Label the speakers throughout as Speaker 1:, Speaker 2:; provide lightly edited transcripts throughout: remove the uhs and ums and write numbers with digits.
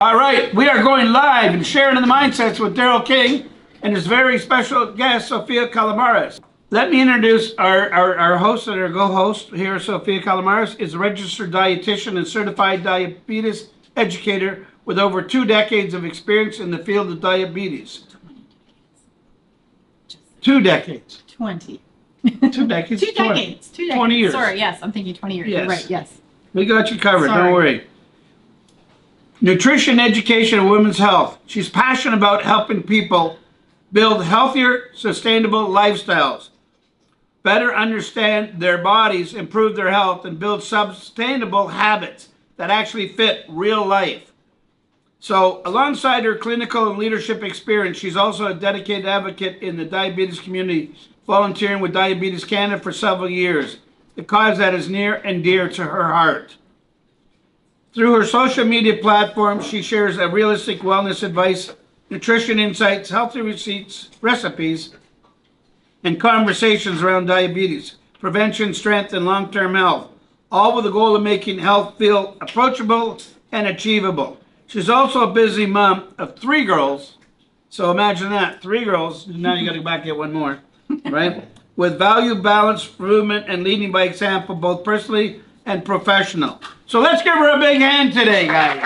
Speaker 1: All right, we are going live and sharing in the mindsets with Daryl King and his very special guest, Sofia Kalamaris. Let me introduce our host and our co-host here. Sofia Kalamaris is a registered dietitian and certified diabetes educator with over 2 decades of experience in the field of diabetes. 2 decades.
Speaker 2: 20.
Speaker 1: 2 decades.
Speaker 2: 2 decades. 2 decades.
Speaker 1: 20 years.
Speaker 2: Sorry, yes, I'm thinking 20 years.
Speaker 1: Yes.
Speaker 2: You're right, yes.
Speaker 1: We got you covered,
Speaker 2: Sorry.
Speaker 1: Don't worry. Nutrition, education, and women's health. She's passionate about helping people build healthier, sustainable lifestyles, better understand their bodies, improve their health, and build sustainable habits that actually fit real life. So, alongside her clinical and leadership experience, she's also a dedicated advocate in the diabetes community, volunteering with Diabetes Canada for several years, a cause that is near and dear to her heart. Through her social media platform, she shares a realistic wellness advice, nutrition insights, healthy recipes, and conversations around diabetes, prevention, strength, and long-term health, all with the goal of making health feel approachable and achievable. She's also a busy mom of 3 girls. So imagine that, 3 girls. Now you got to go back and get one more, right? With value, balance, improvement, and leading by example, both personally and professional. So let's give her a big hand today, guys.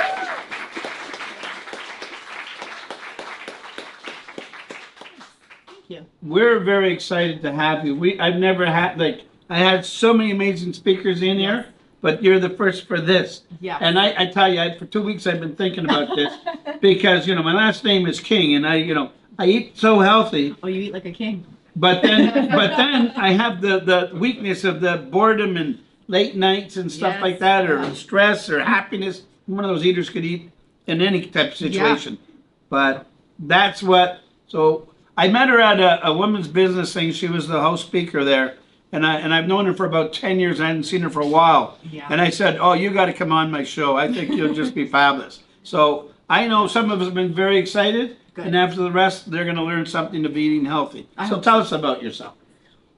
Speaker 2: Thank you.
Speaker 1: We're very excited to have you. I've never had, I had so many amazing speakers in here, but you're the first for this.
Speaker 2: Yeah.
Speaker 1: And I tell you, for 2 weeks I've been thinking about this because, my last name is King, and I eat so healthy.
Speaker 2: Oh, you eat like a king.
Speaker 1: But then I have the weakness of the boredom and late nights and stuff like that, or stress or happiness. One of those eaters could eat in any type of situation. Yeah. But that's what, so I met her at a women's business thing. She was the host speaker there. And I've known her for about 10 years. I hadn't seen her for a while. Yeah. And I said, oh, you got to come on my show. I think you'll just be fabulous. So I know some of us have been very excited. Good. And after the rest, they're going to learn something of eating healthy. So tell us about yourself.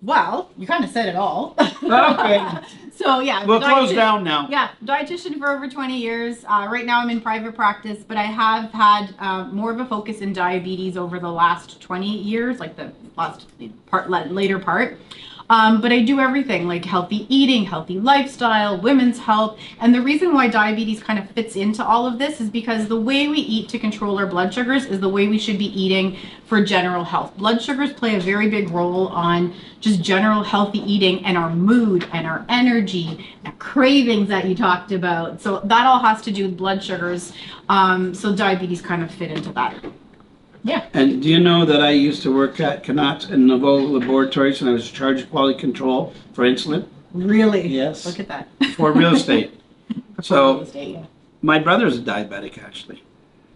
Speaker 2: Well, you kind of said it all.
Speaker 1: Okay.
Speaker 2: So yeah,
Speaker 1: we'll close down now.
Speaker 2: Yeah, dietitian for over 20 years. Right now I'm in private practice, but I have had more of a focus in diabetes over the last 20 years, like the last later part. But I do everything like healthy eating, healthy lifestyle, women's health. And the reason why diabetes kind of fits into all of this is because the way we eat to control our blood sugars is the way we should be eating for general health. Blood sugars play a very big role on just general healthy eating and our mood and our energy and cravings that you talked about. So that all has to do with blood sugars. So diabetes kind of fit into that. Yeah.
Speaker 1: And do you know that I used to work at Canat and Novo Laboratories, and I was in charge of quality control for insulin?
Speaker 2: Really?
Speaker 1: Yes.
Speaker 2: Look at that.
Speaker 1: For real estate. So
Speaker 2: real estate, yeah.
Speaker 1: My brother's a diabetic, actually.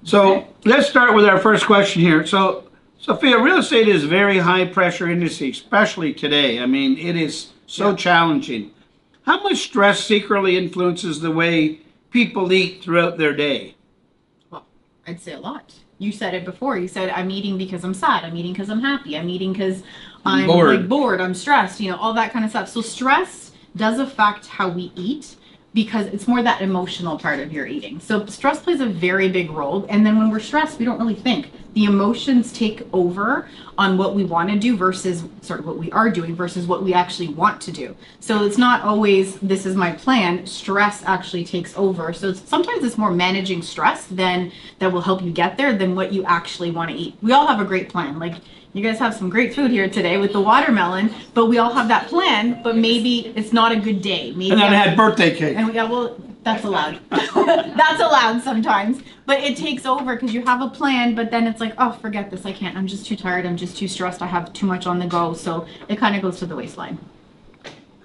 Speaker 1: So let's start with our first question here. So, Sofia, real estate is a very high pressure industry, especially today. I mean, it is so challenging. How much stress secretly influences the way people eat throughout their day?
Speaker 2: Well, I'd say a lot. You said it before. You said, I'm eating because I'm sad. I'm eating because I'm happy. I'm eating because I'm bored. I'm stressed, all that kind of stuff. So stress does affect how we eat because it's more that emotional part of your eating. So stress plays a very big role. And then when we're stressed, we don't really think. The emotions take over on what we want to do versus sort of what we are doing versus what we actually want to do. So it's not always, this is my plan. Stress actually takes over. So sometimes it's more managing stress that will help you get there than what you actually want to eat. We all have a great plan. Like, you guys have some great food here today with the watermelon, but we all have that plan, but maybe it's not a good day. Maybe
Speaker 1: and then I had birthday cake.
Speaker 2: And well, that's allowed. That's allowed sometimes, but it takes over because you have a plan, but then it's like, oh, forget this. I can't. I'm just too tired. I'm just too stressed. I have too much on the go. So it kind of goes to the waistline.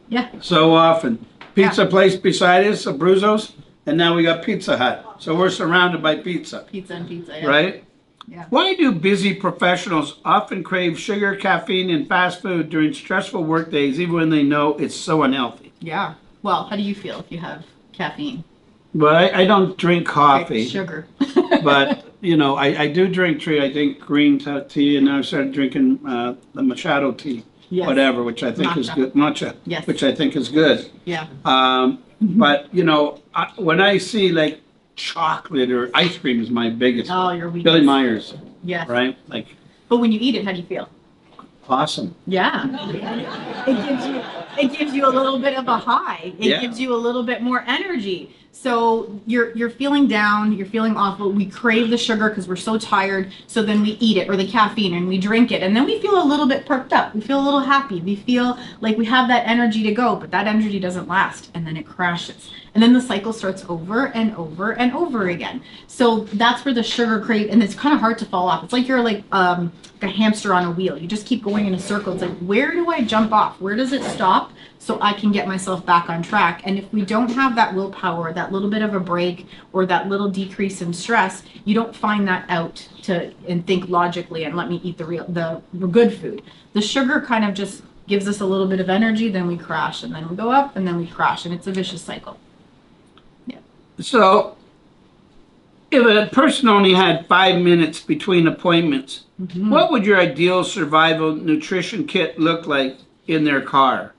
Speaker 2: Yeah.
Speaker 1: So often. Pizza place beside us, Abruzzo's, and now we got Pizza Hut. So we're surrounded by pizza.
Speaker 2: Pizza and pizza, yeah.
Speaker 1: Right?
Speaker 2: Yeah.
Speaker 1: Why do busy professionals often crave sugar, caffeine, and fast food during stressful work days, even when they know it's so unhealthy?
Speaker 2: Yeah. Well, how do you feel if you have caffeine?
Speaker 1: Well, I don't drink coffee.
Speaker 2: Like sugar.
Speaker 1: But, I do drink tea. I drink green tea, and now I started drinking the Machado tea, whatever, which I think is good. Matcha, which I think is good.
Speaker 2: Yeah.
Speaker 1: But, when I see, chocolate or ice cream is my biggest.
Speaker 2: Oh, your weakness.
Speaker 1: Billy Myers,
Speaker 2: Yes.
Speaker 1: right? Like,
Speaker 2: But when you eat it, how do you feel?
Speaker 1: awesome.
Speaker 2: Yeah. It gives you a little bit of a high. It gives you a little bit more energy. So you're feeling down, you're feeling awful. We crave the sugar because we're so tired. So then we eat it, or the caffeine, and we drink it. And then we feel a little bit perked up. We feel a little happy. We feel like we have that energy to go, but that energy doesn't last, and then it crashes. And then the cycle starts over and over and over again. So that's where the sugar crave, and it's kind of hard to fall off. It's like you're like a hamster on a wheel. You just keep going in a circle. It's like, where do I jump off? Where does it stop so I can get myself back on track? And if we don't have that willpower, that little bit of a break, or that little decrease in stress, you don't find that out and think logically and let me eat the good food. The sugar kind of just gives us a little bit of energy, then we crash, and then we go up, and then we crash, and it's a vicious cycle. Yeah.
Speaker 1: So, if a person only had 5 minutes between appointments, what would your ideal survival nutrition kit look like in their car?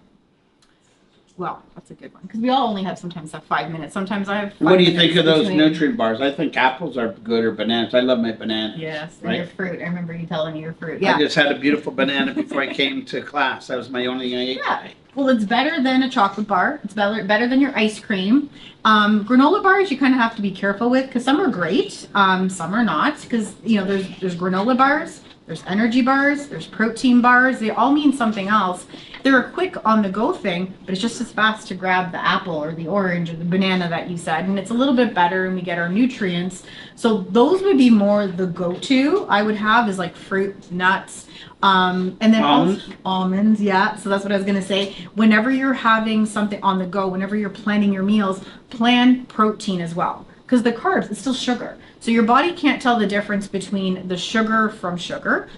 Speaker 2: Well, that's a good one, because we all only sometimes have 5 minutes. Sometimes I have 5
Speaker 1: What do you
Speaker 2: minutes
Speaker 1: think of those
Speaker 2: between.
Speaker 1: nutrient bars? I think apples are good, or bananas. I love my banana.
Speaker 2: Yes, and
Speaker 1: Right?
Speaker 2: your fruit. I remember you telling me your fruit. Yeah.
Speaker 1: I just had a beautiful banana before I came to class. That was my only thing I ate
Speaker 2: Yeah.
Speaker 1: today.
Speaker 2: Well, it's better than a chocolate bar. It's better than your ice cream. Granola bars you kind of have to be careful with, because some are great, some are not. Because there's granola bars, there's energy bars, there's protein bars. They all mean something else. They're a quick on-the-go thing, but it's just as fast to grab the apple or the orange or the banana that you said, and it's a little bit better, and we get our nutrients. So those would be more the go-to I would have, is like fruit, nuts. And then almonds, yeah. So that's what I was gonna say. Whenever you're having something on the go, whenever you're planning your meals, plan protein as well. Because the carbs, it's still sugar. So your body can't tell the difference between the sugar from fruit,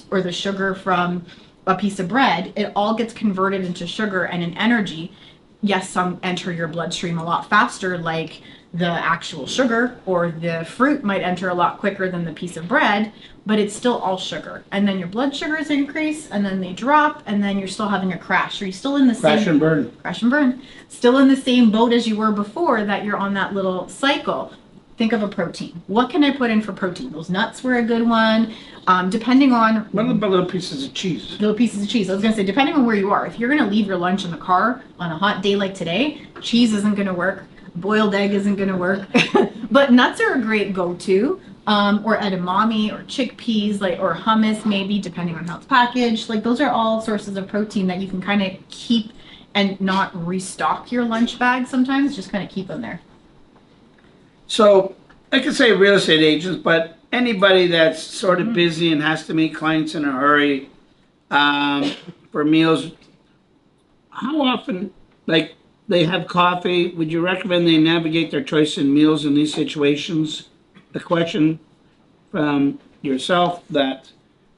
Speaker 2: or the sugar from a piece of bread. It all gets converted into sugar and an energy. Yes, some enter your bloodstream a lot faster, like the actual sugar, or the fruit might enter a lot quicker than the piece of bread, but it's still all sugar. And then your blood sugars increase, and then they drop, and then you're still having a crash. Or you're still in the
Speaker 1: Crash and burn.
Speaker 2: Crash and burn. Still in the same boat as you were before, that you're on that little cycle. Think of a protein. What can I put in for protein? Those nuts were a good one. Depending on...
Speaker 1: What about little pieces of cheese?
Speaker 2: Little pieces of cheese. I was going to say, depending on where you are. If you're going to leave your lunch in the car on a hot day like today, cheese isn't going to work. Boiled egg isn't going to work. But nuts are a great go-to. Or edamame, or chickpeas, or hummus maybe, depending on how it's packaged. Those are all sources of protein that you can kind of keep and not restock your lunch bag sometimes. Just kind of keep them there.
Speaker 1: So, I could say real estate agents, but anybody that's sort of busy and has to meet clients in a hurry for meals, how often, they have coffee, would you recommend they navigate their choice in meals in these situations? A question from yourself, that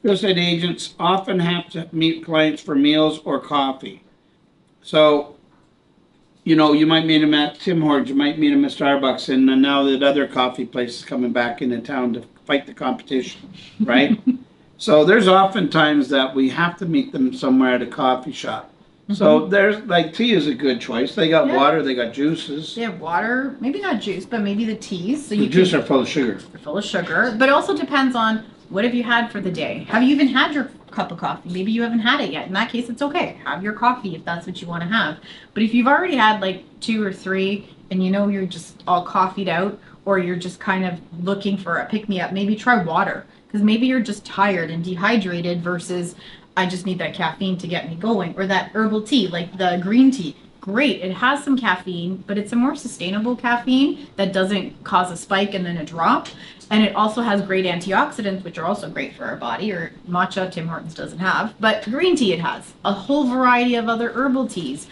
Speaker 1: real estate agents often have to meet clients for meals or coffee. So, you might meet them at Tim Hortons, you might meet them at Starbucks, and now that other coffee place is coming back into town to fight the competition, right? So there's often times that we have to meet them somewhere at a coffee shop. So there's, tea is a good choice. They got water, they got juices.
Speaker 2: They have water, maybe not juice, but maybe the teas. So
Speaker 1: The juice are full of sugar.
Speaker 2: They're full of sugar, but it also depends on what have you had for the day. Have you even had your cup of coffee? Maybe you haven't had it yet. In that case, it's okay. Have your coffee if that's what you want to have. But if you've already had 2 or 3 and you're just all coffeeed out, or you're just kind of looking for a pick-me-up, maybe try water. Because maybe you're just tired and dehydrated versus I just need that caffeine to get me going. Or that herbal tea, like the green tea. Great, it has some caffeine, but it's a more sustainable caffeine that doesn't cause a spike and then a drop. And it also has great antioxidants, which are also great for our body, or matcha, Tim Hortons doesn't have. But green tea, it has a whole variety of other herbal teas.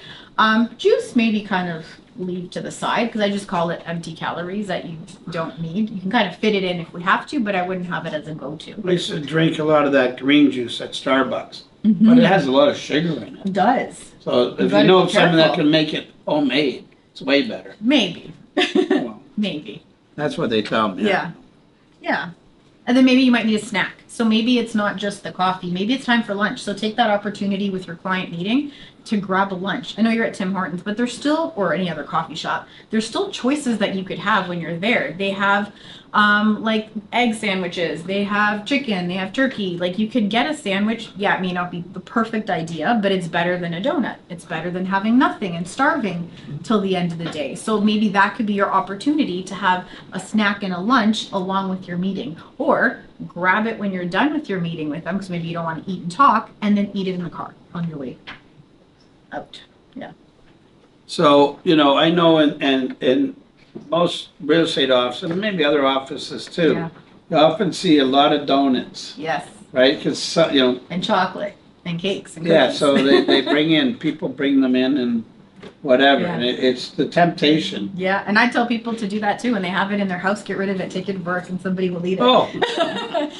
Speaker 2: Juice maybe kind of leave to the side, because I just call it empty calories that you don't need. You can kind of fit it in if we have to, but I wouldn't have it as a go-to.
Speaker 1: I used to drink a lot of that green juice at Starbucks, but it has a lot of sugar in it.
Speaker 2: It does.
Speaker 1: So if you know someone that can make it homemade, it's way better.
Speaker 2: Maybe.
Speaker 1: Well,
Speaker 2: Maybe.
Speaker 1: that's what they tell me.
Speaker 2: Yeah. Yeah. And then maybe you might need a snack. So maybe it's not just the coffee. Maybe it's time for lunch. So take that opportunity with your client meeting to grab a lunch. I know you're at Tim Hortons, but there's still, or any other coffee shop, there's still choices that you could have when you're there. They have like egg sandwiches, they have chicken, they have turkey. Like you could get a sandwich. Yeah, it may not be the perfect idea, but it's better than a donut. It's better than having nothing and starving till the end of the day. So maybe that could be your opportunity to have a snack and a lunch along with your meeting, or grab it when you're done with your meeting with them, because maybe you don't want to eat and talk, and then eat it in the car on your way out. Yeah.
Speaker 1: So, you know, I know in most real estate offices, and maybe other offices too,
Speaker 2: Yeah.
Speaker 1: you often see a lot of donuts,
Speaker 2: Yes.
Speaker 1: right? Because, you know,
Speaker 2: And chocolate and cakes and
Speaker 1: yeah,
Speaker 2: cookies.
Speaker 1: so they bring in, people bring them in and whatever,
Speaker 2: Yeah.
Speaker 1: and it's the temptation.
Speaker 2: Yeah, and I tell people to do that too. When they have it in their house, get rid of it, take it to work, and somebody will eat it.
Speaker 1: Oh,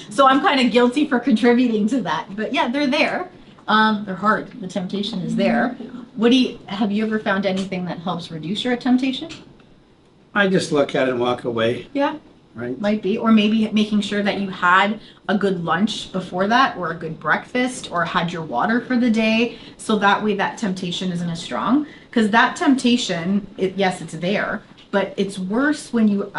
Speaker 2: So I'm kind of guilty for contributing to that. But yeah, they're there. They're hard. The temptation is there. Have you ever found anything that helps reduce your temptation?
Speaker 1: I just look at it and walk away,
Speaker 2: Yeah,
Speaker 1: right?
Speaker 2: might be. Or maybe making sure that you had a good lunch before that, or a good breakfast, or had your water for the day. So that way that temptation isn't as strong. Because that temptation, yes, it's there, but it's worse when you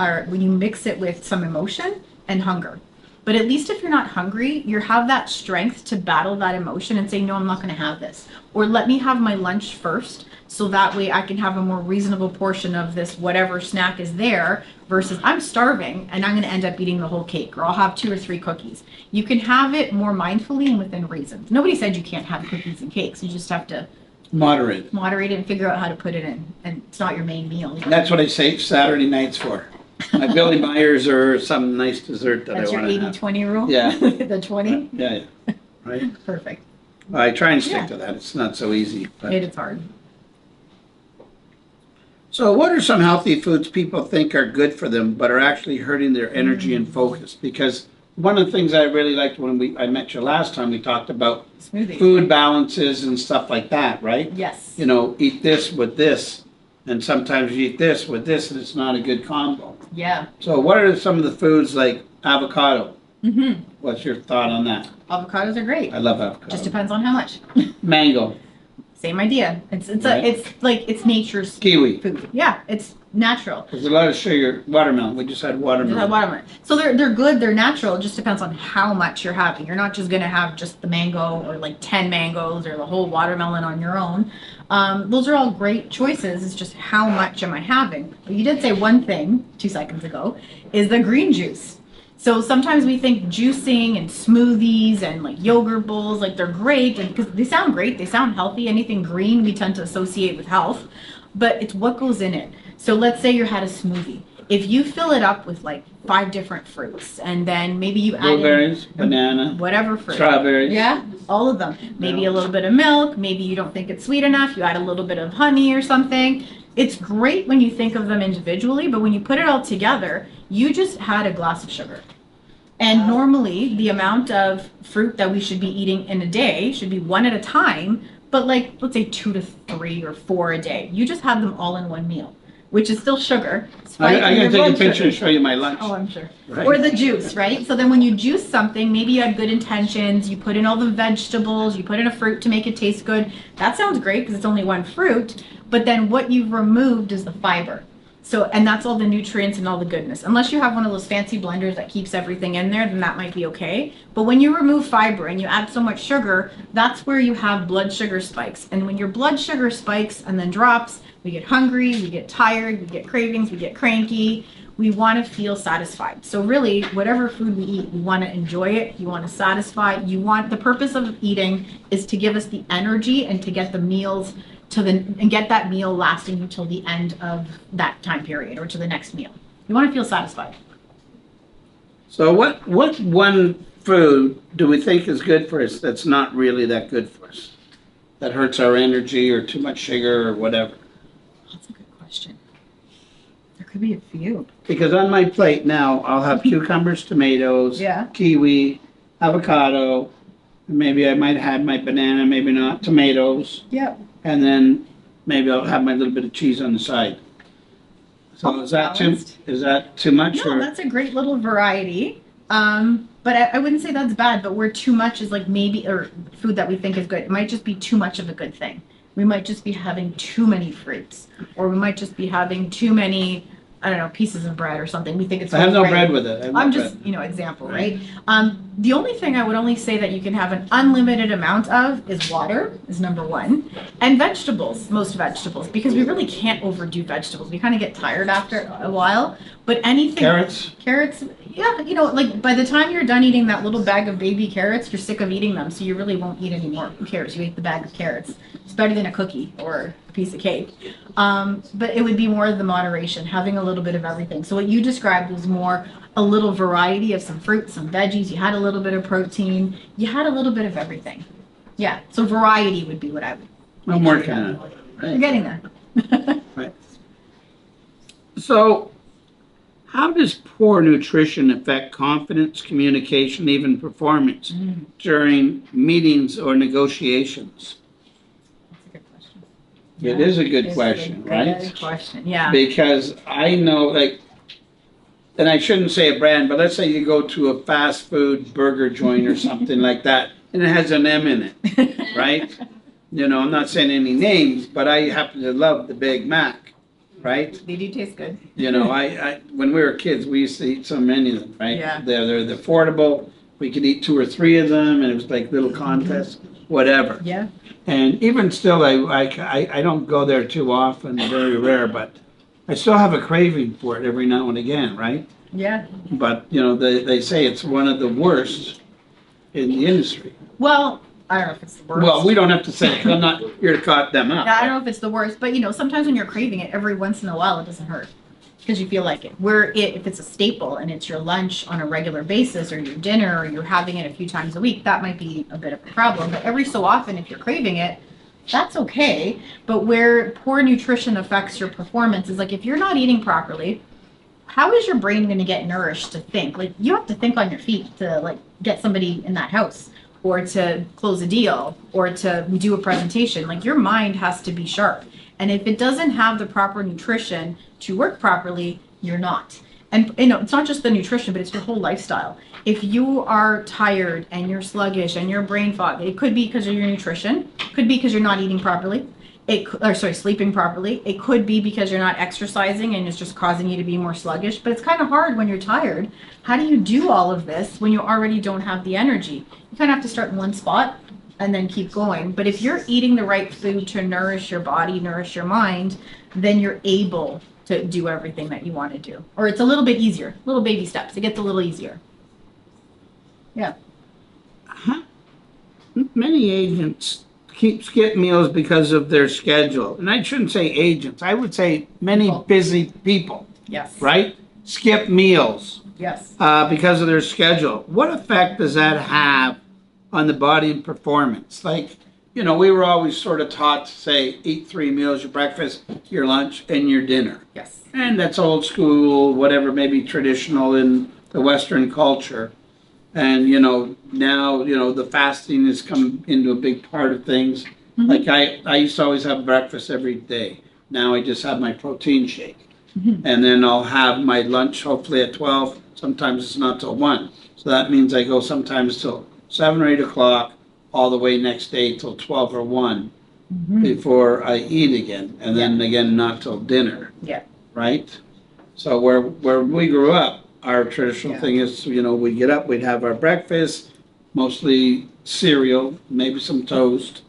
Speaker 2: mix it with some emotion and hunger. But at least if you're not hungry, you have that strength to battle that emotion and say, no, I'm not going to have this. Or let me have my lunch first, so that way I can have a more reasonable portion of this whatever snack is there, versus I'm starving and I'm going to end up eating the whole cake, or I'll have 2 or 3 cookies. You can have it more mindfully and within reason. Nobody said you can't have cookies and cakes. You just have to
Speaker 1: Moderate.
Speaker 2: moderate it and figure out how to put it in. And it's not your main meal.
Speaker 1: That's what I save Saturday nights for. My Billy Myers or some nice dessert that
Speaker 2: That's
Speaker 1: I
Speaker 2: your
Speaker 1: want to have.
Speaker 2: 80-20 rule?
Speaker 1: Yeah.
Speaker 2: The 20?
Speaker 1: Yeah, yeah, right?
Speaker 2: Perfect.
Speaker 1: I try and stick
Speaker 2: Yeah.
Speaker 1: to that. It's not so easy. But.
Speaker 2: It is hard.
Speaker 1: So what are some healthy foods people think are good for them but are actually hurting their energy and focus? Because one of the things I really liked when I met you last time, we talked about
Speaker 2: Smoothie.
Speaker 1: food balances and stuff like that, right?
Speaker 2: Yes.
Speaker 1: You know, eat this with this, and sometimes you eat this with this, and it's not a good combo.
Speaker 2: Yeah.
Speaker 1: So what are some of the foods like avocado?
Speaker 2: Mm-hmm.
Speaker 1: What's your thought on that?
Speaker 2: Avocados are great.
Speaker 1: I love avocado.
Speaker 2: Just depends on how much.
Speaker 1: Mango,
Speaker 2: Same idea. It's
Speaker 1: Right.
Speaker 2: it's nature's
Speaker 1: kiwi.
Speaker 2: food. Yeah, it's natural.
Speaker 1: There's a lot of sugar. Watermelon. We just had
Speaker 2: Just
Speaker 1: watermelon.
Speaker 2: have watermelon. So they're good, they're natural. It just depends on how much you're having. You're not just gonna have just the mango or like 10 mangoes or the whole watermelon on your own. Those are all great choices. It's just how much am I having? But you did say one thing 2 seconds ago, is the green juice. So sometimes we think juicing and smoothies and like yogurt bowls, like they're great, and because they sound great, they sound healthy. Anything green we tend to associate with health, but it's what goes in it. So let's say you had a smoothie. If you fill it up with like 5 different fruits, and then maybe you add in
Speaker 1: Blueberries, banana,
Speaker 2: whatever fruit.
Speaker 1: strawberries.
Speaker 2: Yeah, all of them. Maybe a little bit of milk. Maybe you don't think it's sweet enough. You add a little bit of honey or something. It's great when you think of them individually, but when you put it all together, you just had a glass of sugar. And normally the amount of fruit that we should be eating in a day should be 1 at a time, but like, let's say 2 to 3 or 4 a day. You just have them all in one meal, which is still sugar.
Speaker 1: I
Speaker 2: Spike in
Speaker 1: gotta
Speaker 2: your
Speaker 1: take a
Speaker 2: blood
Speaker 1: picture
Speaker 2: sugar.
Speaker 1: and show you my lunch.
Speaker 2: Oh, I'm sure.
Speaker 1: Right.
Speaker 2: Or the juice, right? So then when you juice something, maybe you had good intentions, you put in all the vegetables, you put in a fruit to make it taste good. That sounds great because it's only one fruit, but then what you've removed is the fiber. So, and that's all the nutrients and all the goodness. Unless you have one of those fancy blenders that keeps everything in there, then that might be okay. But when you remove fiber and you add so much sugar, that's where you have blood sugar spikes. And when your blood sugar spikes and then drops, we get hungry, we get tired, we get cravings, we get cranky. We want to feel satisfied. So really, whatever food we eat, we want to enjoy it. You want to satisfy. The purpose of eating is to give us the energy and to get the meals and get that meal lasting until the end of that time period or to the next meal. You want to feel satisfied.
Speaker 1: So what one food do we think is good for us that's not really that good for us? That hurts our energy or too much sugar or whatever?
Speaker 2: That's a good question. There could be a few.
Speaker 1: Because on my plate now, I'll have cucumbers, tomatoes,
Speaker 2: Yeah.
Speaker 1: kiwi, avocado, and maybe I might have my banana, maybe not, tomatoes,
Speaker 2: Yep.
Speaker 1: and then maybe I'll have my little bit of cheese on the side. So is that
Speaker 2: Balanced.
Speaker 1: too much?
Speaker 2: No,
Speaker 1: Or?
Speaker 2: that's a great little variety. But I wouldn't say that's bad, but where too much is like maybe, or food that we think is good, it might just be too much of a good thing. We might just be having too many fruits, or we might just be having too many, I don't know, pieces of bread or something. We think it's
Speaker 1: I have no
Speaker 2: great.
Speaker 1: bread with it.
Speaker 2: I'm just, example, right? The only thing I would only say that you can have an unlimited amount of is water, is number one, and vegetables, most vegetables, because we really can't overdo vegetables. We kind of get tired after a while, but anything. Carrots, yeah, like by the time you're done eating that little bag of baby carrots, you're sick of eating them, so you really won't eat any more. Who cares? You ate the bag of carrots. It's better than a cookie or a piece of cake. But it would be more the moderation, having a little bit of everything. So what you described was more a little variety of some fruits, some veggies. You had a little bit of protein. You had a little bit of everything. Yeah. So variety would be what I would.
Speaker 1: I'm working on it. Right.
Speaker 2: You're getting there.
Speaker 1: Right. So, how does poor nutrition affect confidence, communication, even performance during meetings or negotiations?
Speaker 2: That's a good question.
Speaker 1: It is a good question, right?
Speaker 2: Good question, yeah.
Speaker 1: Because I know, like, and I shouldn't say a brand, but let's say you go to a fast food burger joint or something like that, and it has an M in it, right? I'm not saying any names, but I happen to love the Big Mac, right?
Speaker 2: They do taste good.
Speaker 1: I when we were kids, we used to eat so many of them, right?
Speaker 2: Yeah.
Speaker 1: They're affordable. We could eat 2 or 3 of them, and it was like little contests, whatever.
Speaker 2: Yeah.
Speaker 1: And even still, I don't go there too often, very rare, but I still have a craving for it every now and again, right?
Speaker 2: Yeah.
Speaker 1: But, they say it's one of the worst in the industry.
Speaker 2: Well, I don't know if it's the worst.
Speaker 1: Well, we don't have to say it, 'cause I'm not here to cut them up.
Speaker 2: I don't know if it's the worst, but sometimes when you're craving it, every once in a while, it doesn't hurt because you feel like it. If it's a staple and it's your lunch on a regular basis or your dinner or you're having it a few times a week, that might be a bit of a problem. But every so often, if you're craving it, that's okay. But where poor nutrition affects your performance is like if you're not eating properly, how is your brain going to get nourished to think? Like you have to think on your feet to like get somebody in that house or to close a deal or to do a presentation. Like your mind has to be sharp. And if it doesn't have the proper nutrition to work properly, you're not. And it's not just the nutrition, but it's your whole lifestyle. If you are tired and you're sluggish and your brain fog, it could be because of your nutrition. It could be because you're not eating properly. Sleeping properly. It could be because you're not exercising and it's just causing you to be more sluggish. But it's kind of hard when you're tired. How do you do all of this when you already don't have the energy? You kind of have to start in one spot and then keep going. But if you're eating the right food to nourish your body, nourish your mind, then you're able to do everything that you want to do. Or it's a little bit easier, little baby steps. It gets a little easier. Yeah.
Speaker 1: Many agents skip meals because of their schedule. And I shouldn't say agents. I would say many busy people.
Speaker 2: Yes.
Speaker 1: Right? Skip meals.
Speaker 2: Yes.
Speaker 1: Because of their schedule. What effect does that have on the body and performance? Like, we were always sort of taught to say, eat 3 meals, your breakfast, your lunch, and your dinner.
Speaker 2: Yes.
Speaker 1: And that's old school, whatever, maybe traditional in the Western culture. And, now, the fasting has come into a big part of things. Mm-hmm. Like I used to always have breakfast every day. Now I just have my protein shake. Mm-hmm. And then I'll have my lunch hopefully at 12. Sometimes it's not till 1. So that means I go sometimes till 7 or 8 o'clock all the way next day till 12 or 1 before I eat again. And then again, not till dinner.
Speaker 2: Yeah.
Speaker 1: Right? So where we grew up, our traditional thing is, we get up, we'd have our breakfast, mostly cereal, maybe some toast,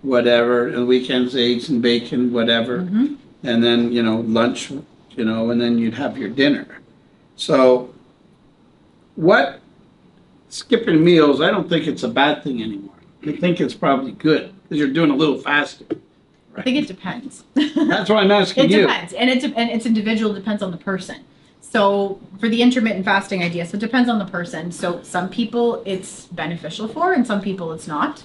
Speaker 1: whatever, and weekends, eggs and bacon, whatever. Mm-hmm. And then, lunch, and then you'd have your dinner. So skipping meals, I don't think it's a bad thing anymore. I think it's probably good because you're doing a little faster. Right?
Speaker 2: I think it depends.
Speaker 1: That's why I'm asking you.
Speaker 2: It depends, and it's individual. Depends on the person. So for the intermittent fasting idea, so it depends on the person. So some people it's beneficial for, and some people it's not.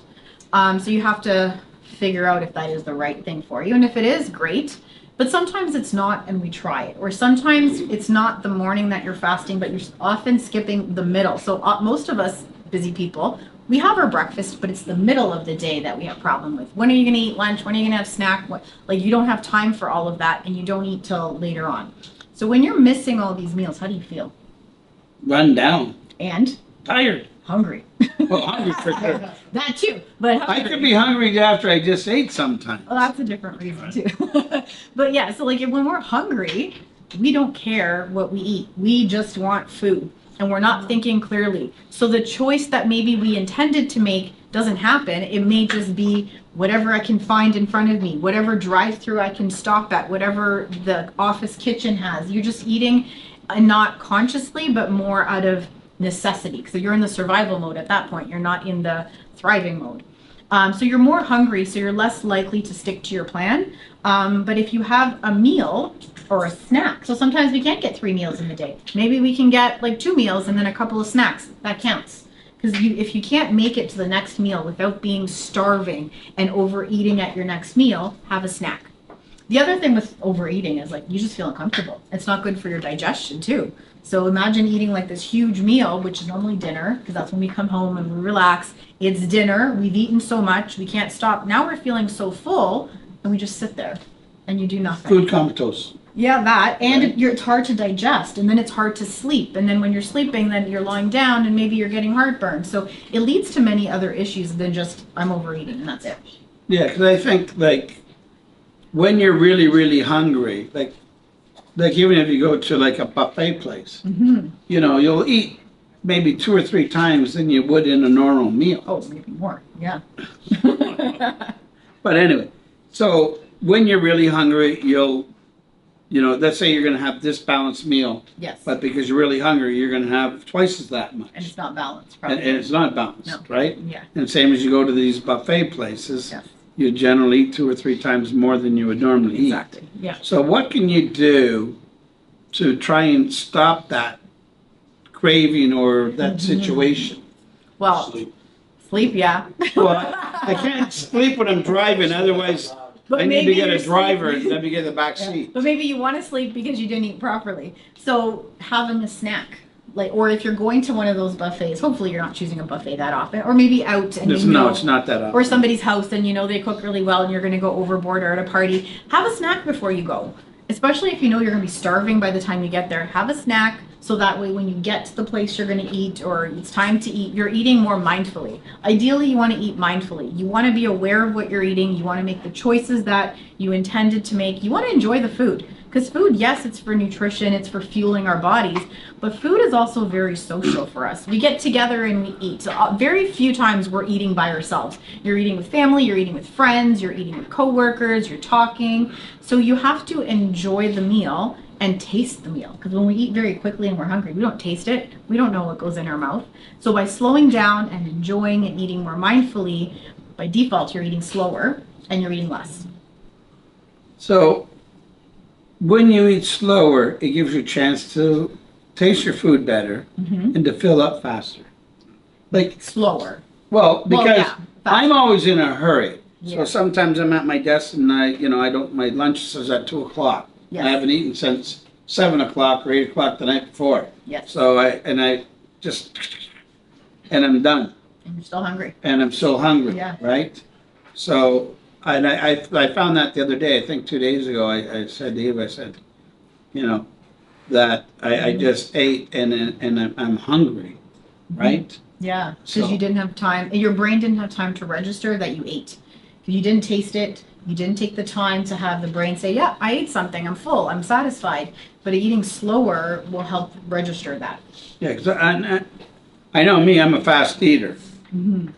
Speaker 2: So you have to figure out if that is the right thing for you, and if it is, great. But sometimes it's not, and we try it. Or sometimes it's not the morning that you're fasting, but you're often skipping the middle. So most of us busy people, we have our breakfast, but it's the middle of the day that we have problem with. When are you going to eat lunch? When are you going to have snack? You don't have time for all of that, and you don't eat till later on. So when you're missing all these meals, how do you feel?
Speaker 1: Run down.
Speaker 2: And
Speaker 1: Tired.
Speaker 2: hungry.
Speaker 1: Well, hungry for sure.
Speaker 2: That too, but hungry.
Speaker 1: I could be hungry after I just ate sometimes.
Speaker 2: Well, that's a different reason too. But yeah, so like when we're hungry, we don't care what we eat. We just want food, and we're not thinking clearly. So the choice that maybe we intended to make doesn't happen. It may just be whatever I can find in front of me, whatever drive-through I can stop at, whatever the office kitchen has. You're just eating, not consciously, but more out of necessity. So you're in the survival mode at that point. You're not in the thriving mode. So you're more hungry, so you're less likely to stick to your plan. But if you have a meal or a snack, so sometimes we can't get 3 meals in a day. Maybe we can get like 2 meals and then a couple of snacks. That counts. Because if you can't make it to the next meal without being starving and overeating at your next meal, have a snack. The other thing with overeating is like you just feel uncomfortable. It's not good for your digestion too. So imagine eating like this huge meal, which is normally dinner, because that's when we come home and we relax. It's dinner. We've eaten so much. We can't stop. Now we're feeling so full and we just sit there and you do nothing.
Speaker 1: Food comatose.
Speaker 2: Yeah, that. And
Speaker 1: Right.
Speaker 2: it's hard to digest, and then it's hard to sleep. And then when you're sleeping, then you're lying down and maybe you're getting heartburn. So it leads to many other issues than just I'm overeating and that's it.
Speaker 1: Yeah, because I think like when you're really, really hungry, like even if you go to like a buffet place, you know, you'll eat maybe 2 or 3 times than you would in a normal meal.
Speaker 2: Oh, maybe more. Yeah.
Speaker 1: But anyway, so when you're really hungry, you know, let's say you're going to have this balanced meal,
Speaker 2: Yes.
Speaker 1: but because you're really hungry, you're going to have twice as that much.
Speaker 2: And it's not balanced,
Speaker 1: And
Speaker 2: probably.
Speaker 1: it's not balanced,
Speaker 2: No.
Speaker 1: right?
Speaker 2: Yeah.
Speaker 1: And same as you go to these buffet places,
Speaker 2: Yes.
Speaker 1: you generally eat 2 or 3 times more than you would normally eat.
Speaker 2: Exactly. Yeah.
Speaker 1: So what can you do to try and stop that craving or that situation?
Speaker 2: Well, sleep, yeah.
Speaker 1: Well, I can't sleep when I'm driving, otherwise
Speaker 2: But
Speaker 1: I need to
Speaker 2: maybe
Speaker 1: get a
Speaker 2: you're
Speaker 1: driver and
Speaker 2: sleeping.
Speaker 1: let me get the back seat.
Speaker 2: But maybe you want to sleep because you didn't eat properly. So having a snack, like, or if you're going to one of those buffets, hopefully you're not choosing a buffet that often, or maybe out and you
Speaker 1: No,
Speaker 2: know,
Speaker 1: it's not that often.
Speaker 2: or somebody's house and you know they cook really well and you're going to go overboard or at a party. Have a snack before you go, especially if you know you're going to be starving by the time you get there. Have a snack. So that way when you get to the place you're going to eat or it's time to eat, you're eating more mindfully. Ideally, you want to eat mindfully. You want to be aware of what you're eating. You want to make the choices that you intended to make. You want to enjoy the food. Because food, yes, it's for nutrition, it's for fueling our bodies, but food is also very social for us. We get together and we eat. So very few times we're eating by ourselves. You're eating with family, you're eating with friends, you're eating with coworkers, you're talking. So you have to enjoy the meal and taste the meal. Because when we eat very quickly and we're hungry, we don't taste it. We don't know what goes in our mouth. So by slowing down and enjoying and eating more mindfully, by default, you're eating slower and you're eating less.
Speaker 1: So when you eat slower, it gives you a chance to taste your food better and to fill up faster. Like,
Speaker 2: Slower.
Speaker 1: well, because
Speaker 2: yeah, faster.
Speaker 1: I'm always in a hurry. So
Speaker 2: Yeah.
Speaker 1: sometimes I'm at my desk and my lunch is at 2:00.
Speaker 2: Yes.
Speaker 1: I haven't eaten since 7:00 or 8:00 the night before.
Speaker 2: Yes.
Speaker 1: So and I'm done.
Speaker 2: And you're still hungry.
Speaker 1: And I'm still hungry,
Speaker 2: Yeah.
Speaker 1: right? So, and I found that the other day, I think 2 days ago, I said to Eve, I said, you know, that I just ate and I'm hungry, right?
Speaker 2: Yeah, because
Speaker 1: So-
Speaker 2: you didn't have time, your brain didn't have time to register that you ate. Because you didn't taste it, you didn't take the time to have the brain say, yeah, I ate something, I'm full, I'm satisfied. But eating slower will help register that.
Speaker 1: Yeah, because I know me, I'm a fast eater.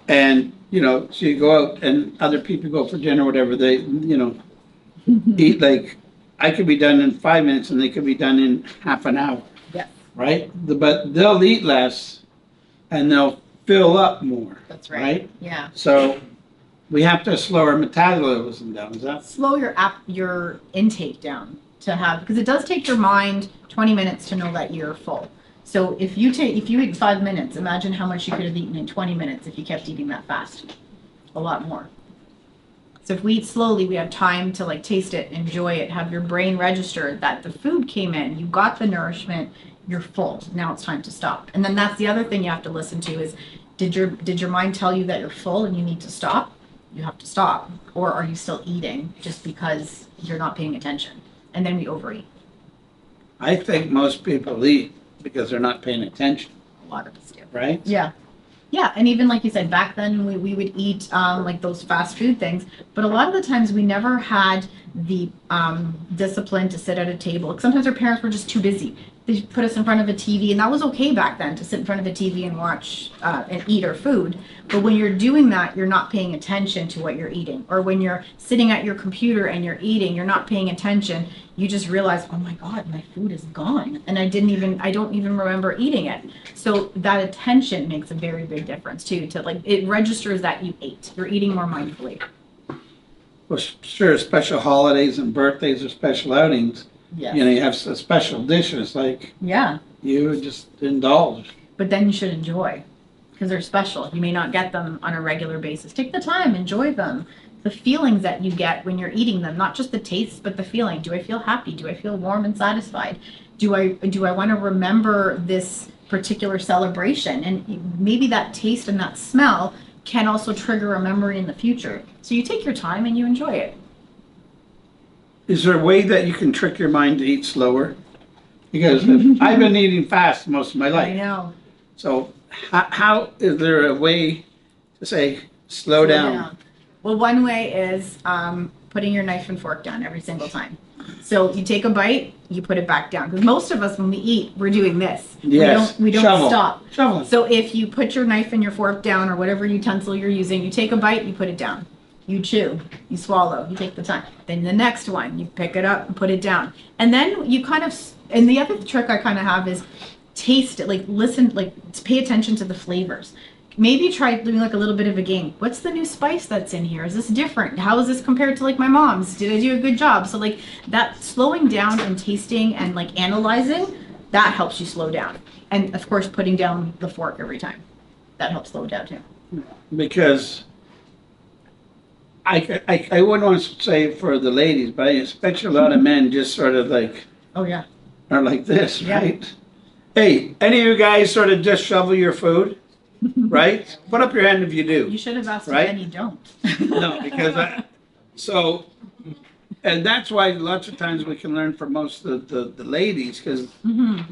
Speaker 1: And, you know, so you go out and other people go for dinner, whatever, they, you know, eat like, I could be done in 5 minutes and they could be done in half an hour,
Speaker 2: Yeah,
Speaker 1: right? But they'll eat less and they'll fill up more.
Speaker 2: that's right.
Speaker 1: Right?
Speaker 2: Yeah.
Speaker 1: So we have to slow our metabolism down, is that?
Speaker 2: Slow your intake down to have, because it does take your mind 20 minutes to know that you're full. So if you eat 5 minutes, imagine how much you could have eaten in 20 minutes if you kept eating that fast. A lot more. So if we eat slowly, we have time to like taste it, enjoy it, have your brain register that the food came in, you got the nourishment, you're full. Now it's time to stop. And then that's the other thing you have to listen to is, did your mind tell you that you're full and you need to stop? You have to stop. Or are you still eating just because you're not paying attention? And then we overeat.
Speaker 1: I think most people eat because they're not paying attention.
Speaker 2: A lot of us do.
Speaker 1: right?
Speaker 2: Yeah. Yeah, and even like you said, back then we would eat like those fast food things, but a lot of the times we never had the discipline to sit at a table. Like sometimes our parents were just too busy. They put us in front of a TV, and that was okay back then to sit in front of a TV and watch and eat our food. But when you're doing that, you're not paying attention to what you're eating. Or when you're sitting at your computer and you're eating, you're not paying attention. You just realize, oh my God, my food is gone, and I don't even remember eating it. So that attention makes a very big difference too. To like, it registers that you ate. You're eating more mindfully.
Speaker 1: Well, sure, special holidays and birthdays or special outings.
Speaker 2: Yes.
Speaker 1: You know, you have special dishes, like
Speaker 2: Yeah.
Speaker 1: you just indulge.
Speaker 2: But then you should enjoy, because they're special. You may not get them on a regular basis. Take the time, enjoy them. The feelings that you get when you're eating them, not just the taste, but the feeling. Do I feel happy? Do I feel warm and satisfied? Do I want to remember this particular celebration? And maybe that taste and that smell can also trigger a memory in the future. So you take your time and you enjoy it.
Speaker 1: Is there a way that you can trick your mind to eat slower? Because I've been eating fast most of my life.
Speaker 2: I know.
Speaker 1: So how is there a way to say, slow down?
Speaker 2: Well, one way is putting your knife and fork down every single time. So you take a bite, you put it back down. Because most of us, when we eat, we're doing this.
Speaker 1: Yes.
Speaker 2: We don't
Speaker 1: Shovel.
Speaker 2: stop.
Speaker 1: Shoveling.
Speaker 2: So if you put your knife and your fork down, or whatever utensil you're using, you take a bite, you put it down. You chew, you swallow, you take the time. Then the next one, you pick it up and put it down. And then you kind of, and the other trick I kind of have is taste it, like listen, like pay attention to the flavors. Maybe try doing like a little bit of a game. What's the new spice that's in here? Is this different? How is this compared to like my mom's? Did I do a good job? So like that slowing down and tasting and like analyzing, that helps you slow down. And of course, putting down the fork every time. That helps slow down too.
Speaker 1: Because I wouldn't want to say for the ladies, but I expect a lot of men just sort of like
Speaker 2: Oh yeah.
Speaker 1: are like this,
Speaker 2: Yeah.
Speaker 1: right? Hey, any of you guys sort of just shovel your food, right? Put up your hand if you do.
Speaker 2: You should have asked
Speaker 1: Right?
Speaker 2: if any don't.
Speaker 1: No, because and that's why lots of times we can learn from most of the ladies, because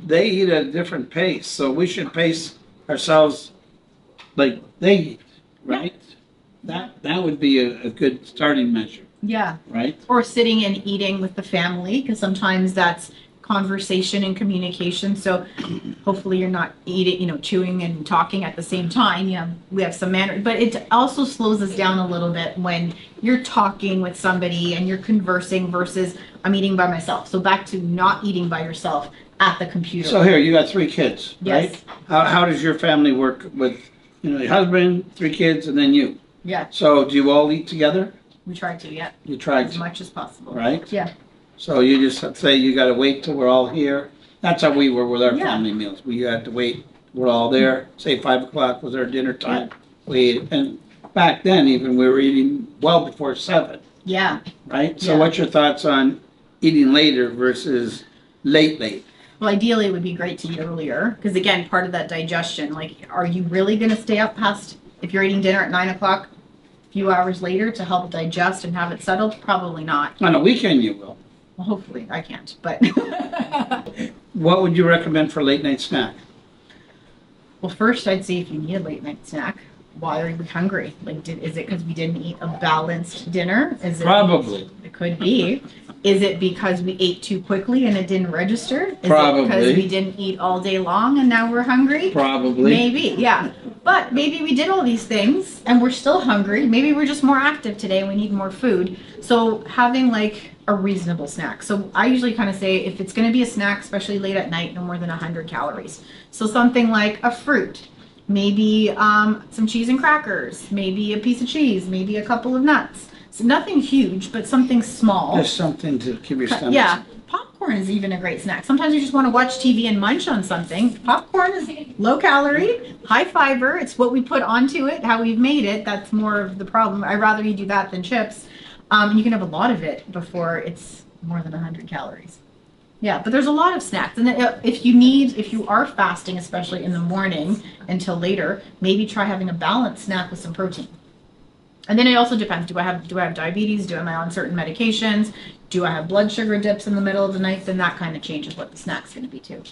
Speaker 1: they eat at a different pace. So we should pace ourselves like they eat, right? That would be a good starting measure,
Speaker 2: Yeah.
Speaker 1: right?
Speaker 2: Or sitting and eating with the family, because sometimes that's conversation and communication. So hopefully you're not eating, chewing and talking at the same time. We have some manner, but it also slows us down a little bit when you're talking with somebody and you're conversing versus I'm eating by myself. So back to not eating by yourself at the computer.
Speaker 1: So here, you got 3 kids, right?
Speaker 2: Yes.
Speaker 1: How does your family work with, your husband, 3 kids, and then you?
Speaker 2: Yeah,
Speaker 1: So do you all eat together?
Speaker 2: we try to, yeah,
Speaker 1: You try
Speaker 2: as
Speaker 1: to,
Speaker 2: much as possible.
Speaker 1: right?
Speaker 2: Yeah.
Speaker 1: So you just say you got to wait till we're all here. That's how we were with our
Speaker 2: Yeah.
Speaker 1: family meals. We had to wait. We're all there. Say 5 o'clock was our dinner time. We ate, and back then even we were eating well before 7,
Speaker 2: Yeah.
Speaker 1: right? So
Speaker 2: Yeah.
Speaker 1: what's your thoughts on eating later versus late?
Speaker 2: Well, ideally it would be great to eat earlier, because again, part of that digestion, like, are you really going to stay up past, if you're eating dinner at 9 o'clock, a few hours later to help digest and have it settled? Probably not.
Speaker 1: On a weekend you will.
Speaker 2: Well, hopefully I can't, but
Speaker 1: What would you recommend for late night snack?
Speaker 2: well, first I'd say if you need a late night snack, why are you hungry? Like, is it because we didn't eat a balanced dinner? Is it?
Speaker 1: Probably.
Speaker 2: It could be. Is it because we ate too quickly and it didn't register? Is
Speaker 1: Probably.
Speaker 2: it because we didn't eat all day long and now we're hungry?
Speaker 1: Probably.
Speaker 2: Maybe, yeah. But maybe we did all these things and we're still hungry. Maybe we're just more active today and we need more food. So having like a reasonable snack. So I usually kind of say if it's going to be a snack, especially late at night, no more than 100 calories. So something like a fruit, maybe some cheese and crackers, maybe a piece of cheese, maybe a couple of nuts. So nothing huge, but something small.
Speaker 1: Just something to keep your stomach.
Speaker 2: Yeah. Popcorn is even a great snack. Sometimes you just want to watch TV and munch on something. Popcorn is low calorie, high fiber. It's what we put onto it, how we've made it. That's more of the problem. I'd rather you do that than chips. You can have a lot of it before it's more than 100 calories. Yeah, but there's a lot of snacks. And if you are fasting, especially in the morning until later, maybe try having a balanced snack with some protein. And then it also depends. Do I have diabetes? Am I on certain medications? Do I have blood sugar dips in the middle of the night? Then that kind of changes what the snack's going to be too.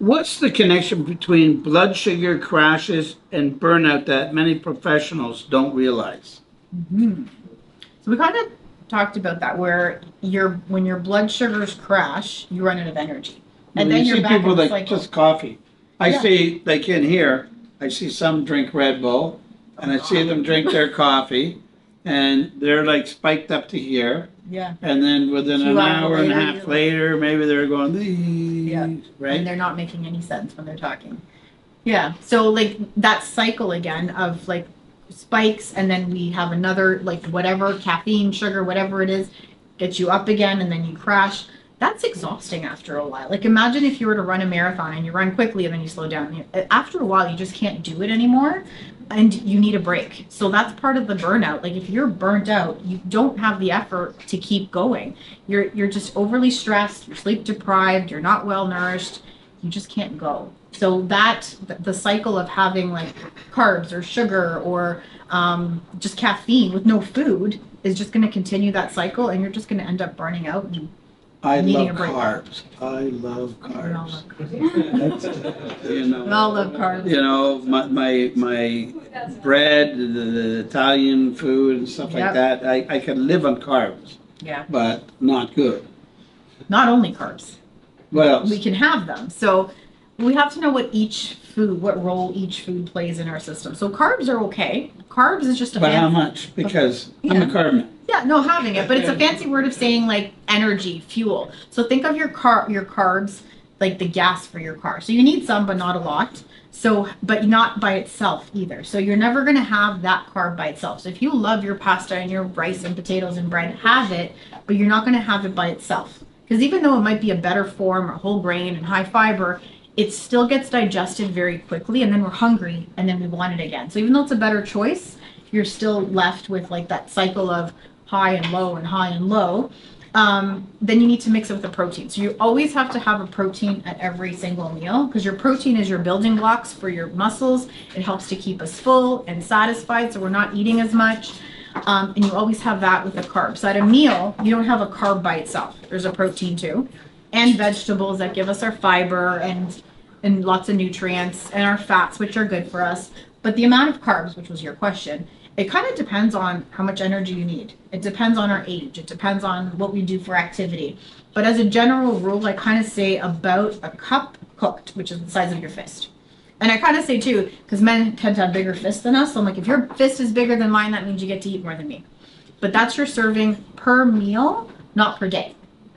Speaker 1: What's the connection between blood sugar crashes and burnout that many professionals don't realize?
Speaker 2: So we kind of talked about that, where when your blood sugars crash, you run out of energy, and
Speaker 1: Well,
Speaker 2: then
Speaker 1: you
Speaker 2: you're
Speaker 1: see
Speaker 2: back in
Speaker 1: people
Speaker 2: the
Speaker 1: like
Speaker 2: cycle.
Speaker 1: just coffee. I
Speaker 2: Yeah.
Speaker 1: see, like in here, I see some drink Red Bull, and I see them drink their coffee, and they're like spiked up to here,
Speaker 2: Yeah.
Speaker 1: and then within
Speaker 2: Few
Speaker 1: an
Speaker 2: hours
Speaker 1: hour and a
Speaker 2: later,
Speaker 1: half
Speaker 2: you're
Speaker 1: later, maybe they're going,
Speaker 2: Yeah.
Speaker 1: right?
Speaker 2: And they're not making any sense when they're talking. Yeah. So like that cycle again of like spikes, and then we have another like whatever caffeine, sugar, whatever it is, gets you up again, and then you crash. That's exhausting after a while. Like imagine if you were to run a marathon and you run quickly and then you slow down. After a while, you just can't do it anymore, and you need a break. So that's part of the burnout. Like if you're burnt out, you don't have the effort to keep going. You're just overly stressed. You're sleep deprived. You're not well nourished. You just can't go. So that the cycle of having like carbs or sugar or just caffeine with no food is just going to continue that cycle, and you're just going to end up burning out and
Speaker 1: I
Speaker 2: needing
Speaker 1: love
Speaker 2: a break.
Speaker 1: carbs. I love
Speaker 2: We all
Speaker 1: carbs.
Speaker 2: love carbs.
Speaker 1: You know,
Speaker 2: We all love carbs.
Speaker 1: you know, my bread, the Italian food and stuff like
Speaker 2: Yep.
Speaker 1: that. I can live on carbs,
Speaker 2: Yeah.
Speaker 1: but not good.
Speaker 2: Not only carbs.
Speaker 1: What else?
Speaker 2: We can have them. So we have to know what role each food plays in our system. So carbs are okay. Carbs is just a
Speaker 1: But how
Speaker 2: fancy,
Speaker 1: much? Because I'm
Speaker 2: Yeah.
Speaker 1: a carb man.
Speaker 2: yeah, no, having it, but it's a fancy word of saying like energy, fuel. So think of your carbs like the gas for your car. So you need some, but not a lot. So, but not by itself either. So you're never going to have that carb by itself. So if you love your pasta and your rice and potatoes and bread, have it, but you're not going to have it by itself. Because even though it might be a better form or whole grain and high fiber, it still gets digested very quickly, and then we're hungry, and then we want it again. So even though it's a better choice, you're still left with like that cycle of high and low and high and low. Then you need to mix it with a protein. So you always have to have a protein at every single meal, because your protein is your building blocks for your muscles. It helps to keep us full and satisfied, so we're not eating as much. And you always have that with a carb. So at a meal, you don't have a carb by itself. There's a protein too, and vegetables that give us our fiber and lots of nutrients, and our fats, which are good for us. But the amount of carbs, which was your question, it kind of depends on how much energy you need. It depends on our age. It depends on what we do for activity. But as a general rule, I kind of say about a cup cooked, which is the size of your fist. And I kind of say too, because men tend to have bigger fists than us. So I'm like, if your fist is bigger than mine, that means you get to eat more than me. But that's your serving per meal, not per day.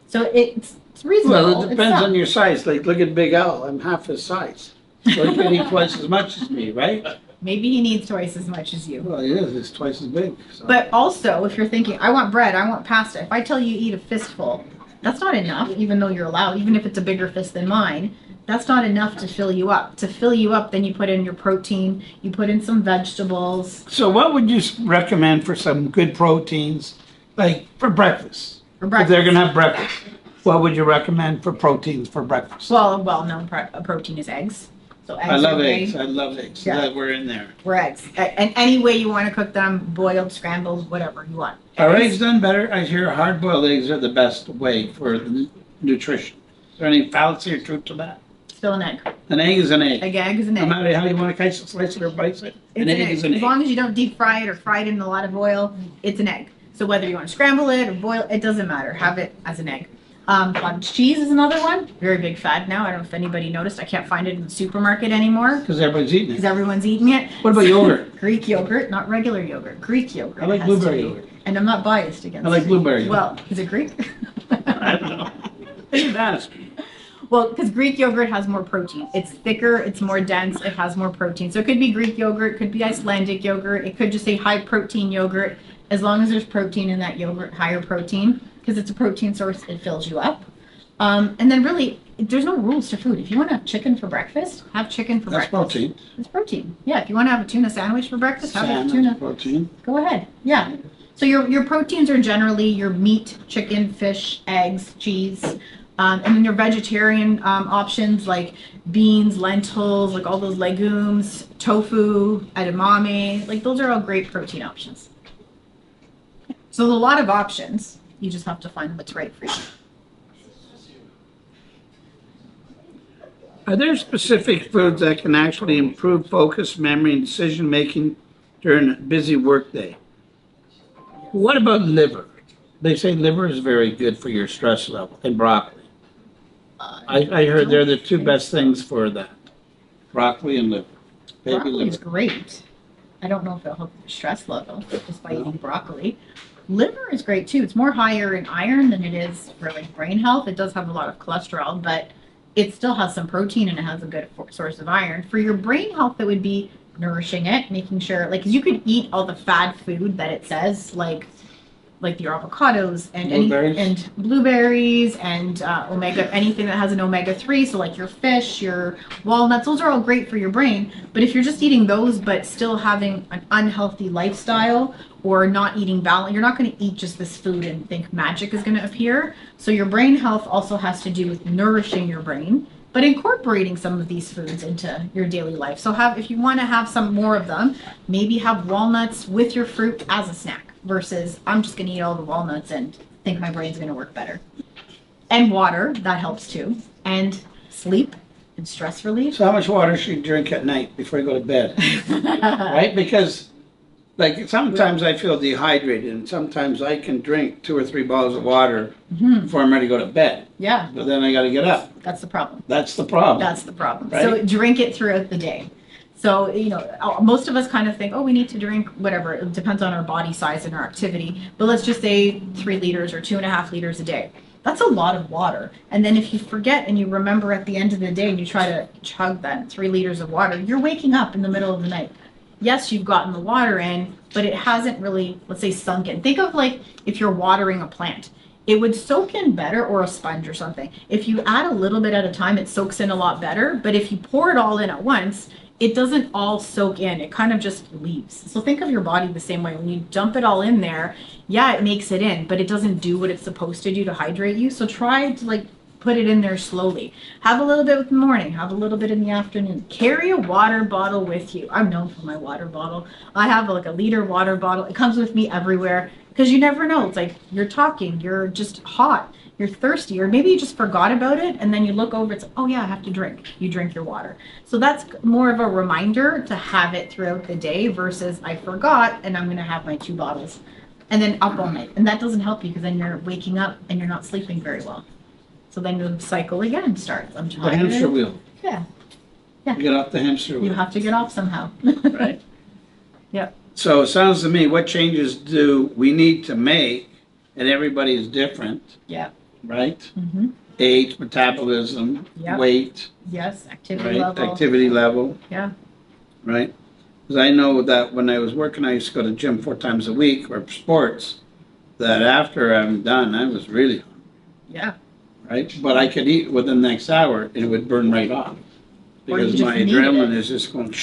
Speaker 2: So it's reasonable.
Speaker 1: Well, it depends on your size. Like, look at Big Al. I'm half his size. So he can eat twice as much as me, right?
Speaker 2: Maybe he needs twice as much as you.
Speaker 1: Well, he is. He's twice as big. So.
Speaker 2: But also, if you're thinking, I want bread, I want pasta, if I tell you eat a fistful, that's not enough, even though you're allowed, even if it's a bigger fist than mine. That's not enough to fill you up. To fill you up, then you put in your protein, you put in some vegetables.
Speaker 1: So what would you recommend for some good proteins, like for breakfast?
Speaker 2: For breakfast.
Speaker 1: If they're going to have breakfast, what would you recommend for proteins for breakfast?
Speaker 2: Well, well-known protein is eggs. So eggs
Speaker 1: I love
Speaker 2: are
Speaker 1: eggs.
Speaker 2: great.
Speaker 1: I love eggs.
Speaker 2: Yeah.
Speaker 1: That we're in there.
Speaker 2: We're eggs. And any way you want to cook them, boiled, scrambled, whatever you want.
Speaker 1: Are eggs done better? I hear hard-boiled eggs are the best way for the nutrition. Is there any fallacy or truth to that?
Speaker 2: Still an egg.
Speaker 1: An egg is an egg.
Speaker 2: Egg is an
Speaker 1: No
Speaker 2: egg.
Speaker 1: matter how you want to slice it or bite it, an egg is an
Speaker 2: As
Speaker 1: egg.
Speaker 2: long as you don't deep fry it or fry it in a lot of oil, it's an egg. So whether you want to scramble it or boil it, doesn't matter. Have it as an egg. Cottage cheese is another one. Very big fad now. I don't know if anybody noticed. I can't find it in the supermarket anymore
Speaker 1: Because everybody's eating
Speaker 2: because
Speaker 1: it.
Speaker 2: everyone's eating it.
Speaker 1: What about yogurt?
Speaker 2: Greek yogurt, not regular yogurt. Greek yogurt.
Speaker 1: I like
Speaker 2: has to
Speaker 1: blueberry
Speaker 2: be.
Speaker 1: yogurt.
Speaker 2: And I'm not biased against
Speaker 1: I like
Speaker 2: Greek.
Speaker 1: blueberry yogurt.
Speaker 2: Well, is it Greek?
Speaker 1: I don't know. I didn't ask.
Speaker 2: Well, because Greek yogurt has more protein. It's thicker, it's more dense, it has more protein. So it could be Greek yogurt, it could be Icelandic yogurt, it could just say high protein yogurt. As long as there's protein in that yogurt, higher protein, because it's a protein source, it fills you up. And then really, there's no rules to food. If you want to have chicken for breakfast, have chicken for
Speaker 1: That's
Speaker 2: breakfast.
Speaker 1: protein.
Speaker 2: It's protein. Yeah, if you want to have a tuna sandwich for breakfast, have a
Speaker 1: Salmon,
Speaker 2: tuna.
Speaker 1: protein.
Speaker 2: Go ahead. Yeah. So your proteins are generally your meat, chicken, fish, eggs, cheese. And then your vegetarian options like beans, lentils, like all those legumes, tofu, edamame, like those are all great protein options. So there's a lot of options. You just have to find what's right for you.
Speaker 1: Are there specific foods that can actually improve focus, memory, and decision making during a busy workday? What about liver? They say liver is very good for your stress level, and broccoli. I heard they're the two best things for that. Broccoli and liver. Baby
Speaker 2: Broccoli is
Speaker 1: liver.
Speaker 2: great. I don't know if it'll help with your stress level just by
Speaker 1: No.
Speaker 2: eating broccoli. Liver is great too. It's more higher in iron than it is for like brain health. It does have a lot of cholesterol, but it still has some protein and it has a good source of iron. For your brain health, it would be nourishing it, making sure like 'cause you could eat all the fad food that it says, like your avocados and
Speaker 1: Blueberries.
Speaker 2: and blueberries and omega, anything that has an omega-3, so like your fish, your walnuts, those are all great for your brain. But if you're just eating those but still having an unhealthy lifestyle or not eating balance, you're not going to eat just this food and think magic is going to appear. So your brain health also has to do with nourishing your brain, but incorporating some of these foods into your daily life. So if you want to have some more of them, maybe have walnuts with your fruit as a snack versus I'm just going to eat all the walnuts and think my brain's going to work better. And water, that helps too. And sleep and stress relief.
Speaker 1: So how much water should you drink at night before you go to bed? Right? Because like sometimes I feel dehydrated and sometimes I can drink 2 or 3 bottles of water before I'm ready to go to bed.
Speaker 2: Yeah,
Speaker 1: But then I got to get up.
Speaker 2: that's the problem.
Speaker 1: That's the problem.
Speaker 2: That's the problem.
Speaker 1: Right?
Speaker 2: So drink it throughout the day. So, most of us kind of think, oh, we need to drink whatever. It depends on our body size and our activity. But let's just say 3 liters or 2.5 liters a day. That's a lot of water. And then if you forget and you remember at the end of the day and you try to chug that 3 liters of water, you're waking up in the middle of the night. Yes, you've gotten the water in, but it hasn't really, let's say, sunk in. Think of like if you're watering a plant. It would soak in better, or a sponge or something. If you add a little bit at a time, it soaks in a lot better. But if you pour it all in at once, it doesn't all soak in. It kind of just leaves. So think of your body the same way. When you dump it all in there, yeah, it makes it in, but it doesn't do what it's supposed to do to hydrate you. So try to like put it in there slowly. Have a little bit in the morning, have a little bit in the afternoon. Carry a water bottle with you. I'm known for my water bottle. I have like a liter water bottle. It comes with me everywhere because you never know. It's like you're talking, you're just hot, you're thirsty, or maybe you just forgot about it and then you look over, it's like, oh yeah, I have to drink. You drink your water. So that's more of a reminder to have it throughout the day versus I forgot and I'm going to have my 2 bottles and then up all night. And that doesn't help you because then you're waking up and you're not sleeping very well. So then the cycle again starts. I'm
Speaker 1: The
Speaker 2: tired.
Speaker 1: hamster wheel.
Speaker 2: Yeah.
Speaker 1: Get off the hamster
Speaker 2: You
Speaker 1: wheel.
Speaker 2: have to get off somehow.
Speaker 1: Right?
Speaker 2: Yep.
Speaker 1: So it sounds to me, what changes do we need to make? And everybody is different,
Speaker 2: Yeah.
Speaker 1: right?
Speaker 2: Mm-hmm.
Speaker 1: Age, metabolism,
Speaker 2: Yep.
Speaker 1: weight,
Speaker 2: Yes. Activity
Speaker 1: right?
Speaker 2: level.
Speaker 1: Activity level,
Speaker 2: Yeah.
Speaker 1: right? Because I know that when I was working, I used to go to the gym 4 times a week or sports. That after I'm done, I was really hungry,
Speaker 2: Yeah.
Speaker 1: right? But I could eat within the next hour and it would burn right off.
Speaker 2: Or you
Speaker 1: Because
Speaker 2: just
Speaker 1: my
Speaker 2: needed
Speaker 1: adrenaline
Speaker 2: it.
Speaker 1: is just going,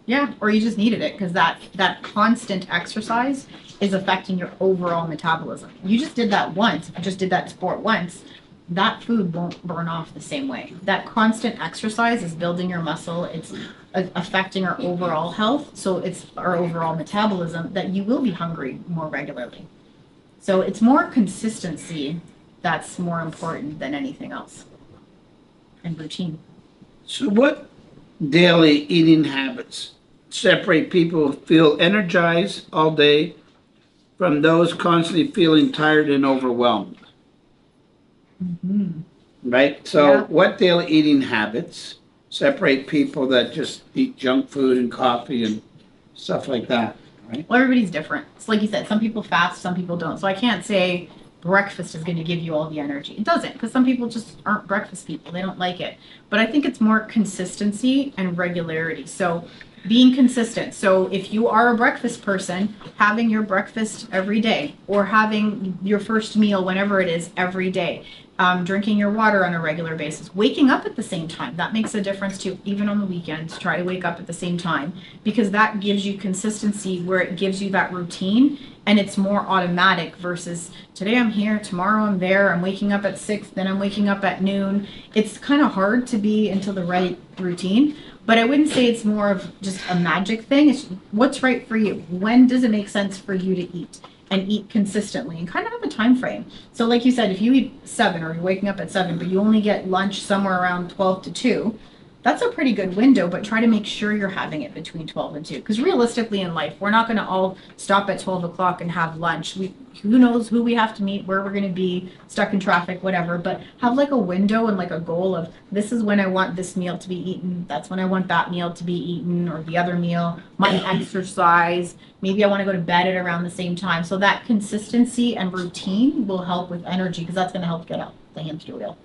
Speaker 2: Yeah. Or you just needed it because that constant exercise is affecting your overall metabolism. You just did that once. If you just did that sport once, that food won't burn off the same way. That constant exercise is building your muscle. It's affecting our overall health. So it's our overall metabolism that you will be hungry more regularly. So it's more consistency that's more important than anything else. And routine.
Speaker 1: so what daily eating habits separate people who feel energized all day from those constantly feeling tired and overwhelmed?
Speaker 2: Mm-hmm.
Speaker 1: Right? So
Speaker 2: Yeah.
Speaker 1: what daily eating habits separate people that just eat junk food and coffee and stuff like that, right?
Speaker 2: Well, everybody's different. It's like you said, some people fast, some people don't. So I can't say breakfast is going to give you all the energy. It doesn't, because some people just aren't breakfast people. They don't like it. But I think it's more consistency and regularity. So being consistent. So if you are a breakfast person, having your breakfast every day or having your first meal whenever it is every day, drinking your water on a regular basis, waking up at the same time, that makes a difference too. Even on the weekends, try to wake up at the same time because that gives you consistency where it gives you that routine and it's more automatic versus today I'm here, tomorrow I'm there, I'm waking up at 6, then I'm waking up at noon. It's kind of hard to be into the right routine. But I wouldn't say it's more of just a magic thing. It's what's right for you. When does it make sense for you to eat and eat consistently and kind of have a time frame? So like you said, if you eat 7 or you're waking up at 7, but you only get lunch somewhere around 12 to 2, That's a pretty good window, but try to make sure you're having it between 12 and 2. Because realistically in life, we're not going to all stop at 12 o'clock and have lunch. Who knows who we have to meet, where we're going to be, stuck in traffic, whatever. But have like a window and like a goal of, this is when I want this meal to be eaten. That's when I want that meal to be eaten, or the other meal, my exercise. Maybe I want to go to bed at around the same time. So that consistency and routine will help with energy, because that's going to help get out the hamster wheel.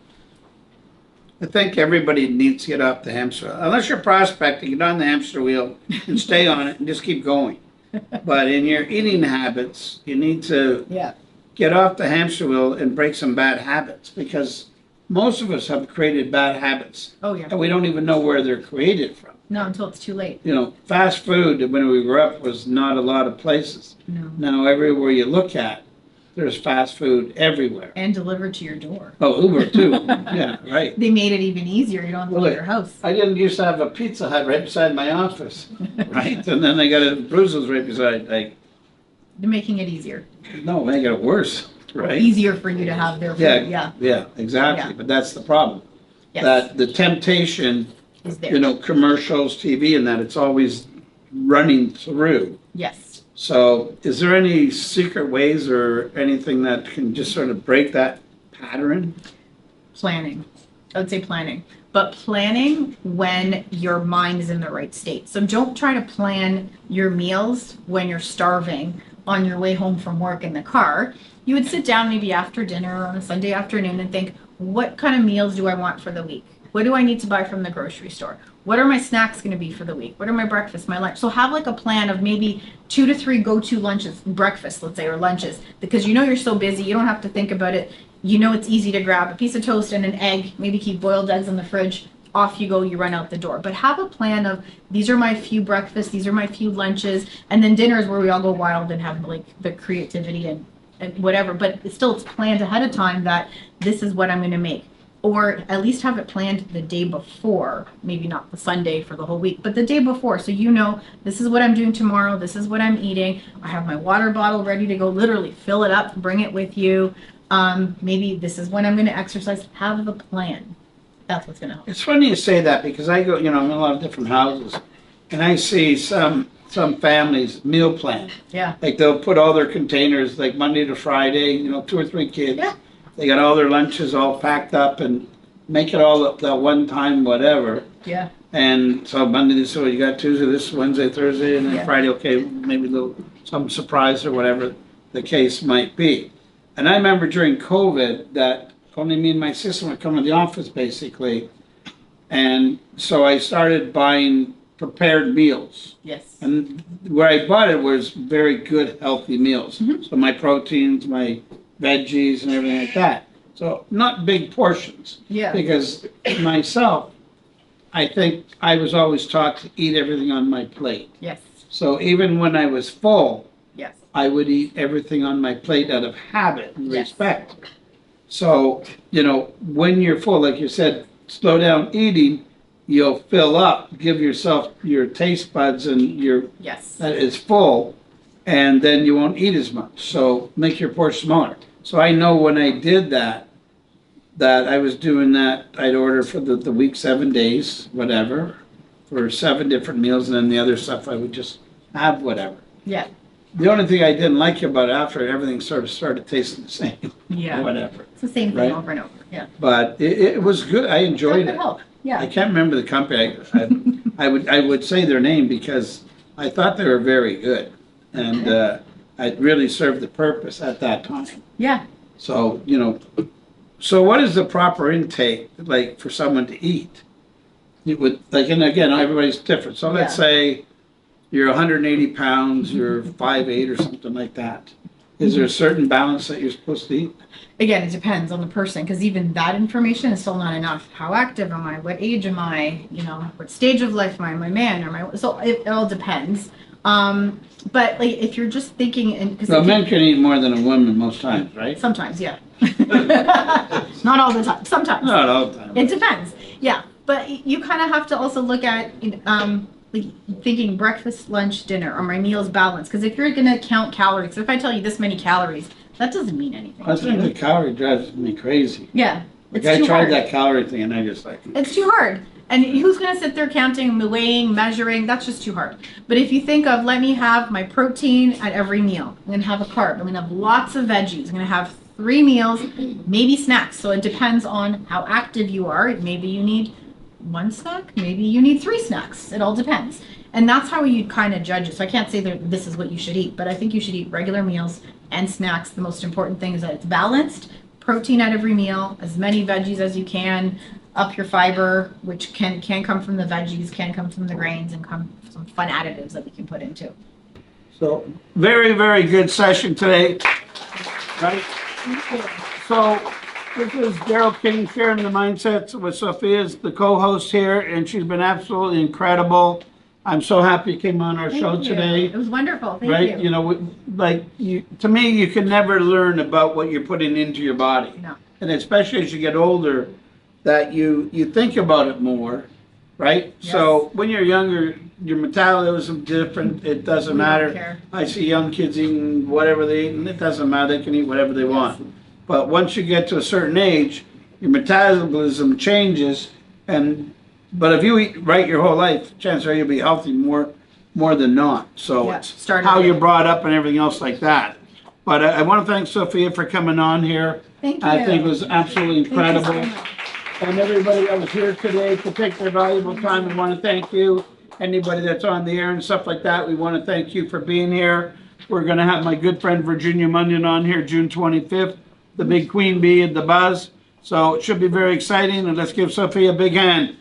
Speaker 1: I think everybody needs to get off the hamster wheel. Unless you're prospecting, get on the hamster wheel and stay on it and just keep going. But in your eating habits, you need to get off the hamster wheel and break some bad habits, because most of us have created bad habits.
Speaker 2: Oh, yeah.
Speaker 1: And we don't even know where they're created from.
Speaker 2: No, until it's too late.
Speaker 1: You know, fast food when we grew up was not a lot of places.
Speaker 2: No.
Speaker 1: Now everywhere you look at, there's fast food everywhere.
Speaker 2: And delivered to your door.
Speaker 1: Oh, Uber too. Yeah, right.
Speaker 2: They made it even easier. You don't have to leave your house.
Speaker 1: I didn't used to have a Pizza Hut right beside my office, right? And then they got a Bruises right beside. Like,
Speaker 2: they're making it easier.
Speaker 1: no, they got it worse, right?
Speaker 2: Easier for you to have their food.
Speaker 1: Yeah, exactly.
Speaker 2: Yeah.
Speaker 1: But that's the problem.
Speaker 2: Yes.
Speaker 1: That the temptation,
Speaker 2: Is there.
Speaker 1: you know, commercials, TV, and that it's always running through.
Speaker 2: Yes.
Speaker 1: So, is there any secret ways or anything that can just sort of break that pattern?
Speaker 2: Planning. I would say planning. But planning when your mind is in the right state. So don't try to plan your meals when you're starving on your way home from work in the car. You would sit down maybe after dinner on a Sunday afternoon and think, what kind of meals do I want for the week? What do I need to buy from the grocery store? What are my snacks going to be for the week? What are my breakfasts, my lunch? So have like a plan of maybe 2 to 3 go-to lunches, breakfast, let's say, or lunches, because you know you're so busy, you don't have to think about it. You know it's easy to grab a piece of toast and an egg, maybe keep boiled eggs in the fridge. Off you go, you run out the door. But have a plan of, these are my few breakfasts, these are my few lunches, and then dinner is where we all go wild and have like the creativity and whatever. But it's planned ahead of time that this is what I'm going to make. Or at least have it planned the day before, maybe not the Sunday for the whole week, but the day before. So you know, this is what I'm doing tomorrow, this is what I'm eating. I have my water bottle ready to go, literally fill it up, bring it with you. Maybe this is when I'm going to exercise. Have the plan. That's what's going to help.
Speaker 1: It's funny you say that, because I go, you know, I'm in a lot of different houses, and I see some families meal plan.
Speaker 2: Yeah.
Speaker 1: Like they'll put all their containers like Monday to Friday, you know, 2 or 3 kids.
Speaker 2: Yeah.
Speaker 1: They got all their lunches all packed up and make it all up that one time, whatever.
Speaker 2: Yeah.
Speaker 1: And so Monday, so you got Tuesday, this Wednesday, Thursday, and then
Speaker 2: Yeah.
Speaker 1: Friday, okay, maybe a little, some surprise or whatever the case might be. And I remember during COVID that only me and my sister would come to the office basically. And so I started buying prepared meals.
Speaker 2: Yes.
Speaker 1: And where I bought it was very good, healthy meals.
Speaker 2: Mm-hmm.
Speaker 1: So my proteins, my veggies and everything like that. So not big portions.
Speaker 2: Yeah.
Speaker 1: Because myself, I think I was always taught to eat everything on my plate.
Speaker 2: Yes.
Speaker 1: So even when I was full,
Speaker 2: Yes.
Speaker 1: I would eat everything on my plate out of habit and
Speaker 2: Yes.
Speaker 1: respect. So, you know, when you're full, like you said, slow down eating, you'll fill up, give yourself your taste buds and your
Speaker 2: Yes.
Speaker 1: that is full, and then you won't eat as much. So make your portion smaller. So I know when I did that I was doing that, I'd order for the week 7 days, whatever, for 7 different meals, and then the other stuff I would just have whatever.
Speaker 2: Yeah.
Speaker 1: The only thing I didn't like about it after everything sort of started tasting the same,
Speaker 2: Yeah.
Speaker 1: whatever.
Speaker 2: It's the same thing
Speaker 1: Right.
Speaker 2: over and over. Yeah.
Speaker 1: But it was good. I enjoyed
Speaker 2: That
Speaker 1: it.
Speaker 2: could help.
Speaker 1: I
Speaker 2: Yeah.
Speaker 1: can't remember the company. I would say their name because I thought they were very good, and it really served the purpose at that time.
Speaker 2: Yeah.
Speaker 1: So you know, so what is the proper intake like for someone to eat? It would like, and again, everybody's different. So let's
Speaker 2: Yeah.
Speaker 1: say you're 180 pounds, you're 5'8" or something like that. Is there a certain balance that you're supposed to eat?
Speaker 2: Again, it depends on the person, because even that information is still not enough. How active am I? What age am I? You know, what stage of life am I? Am I man? Or am I? So it all depends. But like, if you're just thinking, and because
Speaker 1: Well, men can eat more than a woman most times, right?
Speaker 2: sometimes, yeah, not all the time. Sometimes.
Speaker 1: Not all the time.
Speaker 2: It depends. Yeah, but you kind of have to also look at like thinking breakfast, lunch, dinner. Are my meals balanced? Because if you're gonna count calories, so if I tell you this many calories, that doesn't mean anything.
Speaker 1: I
Speaker 2: to
Speaker 1: think
Speaker 2: you.
Speaker 1: the calorie drives me crazy.
Speaker 2: Yeah,
Speaker 1: Like
Speaker 2: it's
Speaker 1: I
Speaker 2: too
Speaker 1: tried
Speaker 2: hard.
Speaker 1: that calorie thing and I just like,
Speaker 2: It's too hard. And who's going to sit there counting, weighing, measuring? That's just too hard. But if you think of, let me have my protein at every meal. I'm going to have a carb. I'm going to have lots of veggies. I'm going to have 3 meals, maybe snacks. So it depends on how active you are. Maybe you need 1 snack. Maybe you need 3 snacks. It all depends. And that's how you kind of judge it. So I can't say that this is what you should eat, but I think you should eat regular meals and snacks. The most important thing is that it's balanced. Protein at every meal, as many veggies as you can, up your fiber, which can come from the veggies, can come from the grains, and come some fun additives that we can put into.
Speaker 1: So very, very good session today, right? So this is Daryl King sharing the mindsets with Sophia's the co-host here, and she's been absolutely incredible. I'm so happy you came on our show today.
Speaker 2: It was wonderful. Thank
Speaker 1: right? You know, to me, you can never learn about what you're putting into your body.
Speaker 2: No.
Speaker 1: And especially as you get older, that you think about it more, right?
Speaker 2: Yes.
Speaker 1: So when you're younger, your metabolism is different. It doesn't matter.
Speaker 2: Care.
Speaker 1: I see young kids eating whatever they eat, and it doesn't matter. They can eat whatever they want. But once you get to a certain age, your metabolism changes, but if you eat right your whole life, chances are you'll be healthy more than not. So it's how you're brought up and everything else like that. But I want to thank Sofia for coming on here.
Speaker 2: Thank you.
Speaker 1: I think it was absolutely incredible.
Speaker 2: Thank you so much.
Speaker 1: And everybody that was here today to take their valuable time, we want to thank you. Anybody that's on the air and stuff like that, we want to thank you for being here. We're going to have my good friend Virginia Munyon on here June 25th, the big queen bee and the buzz. So it should be very exciting, and let's give Sofia a big hand.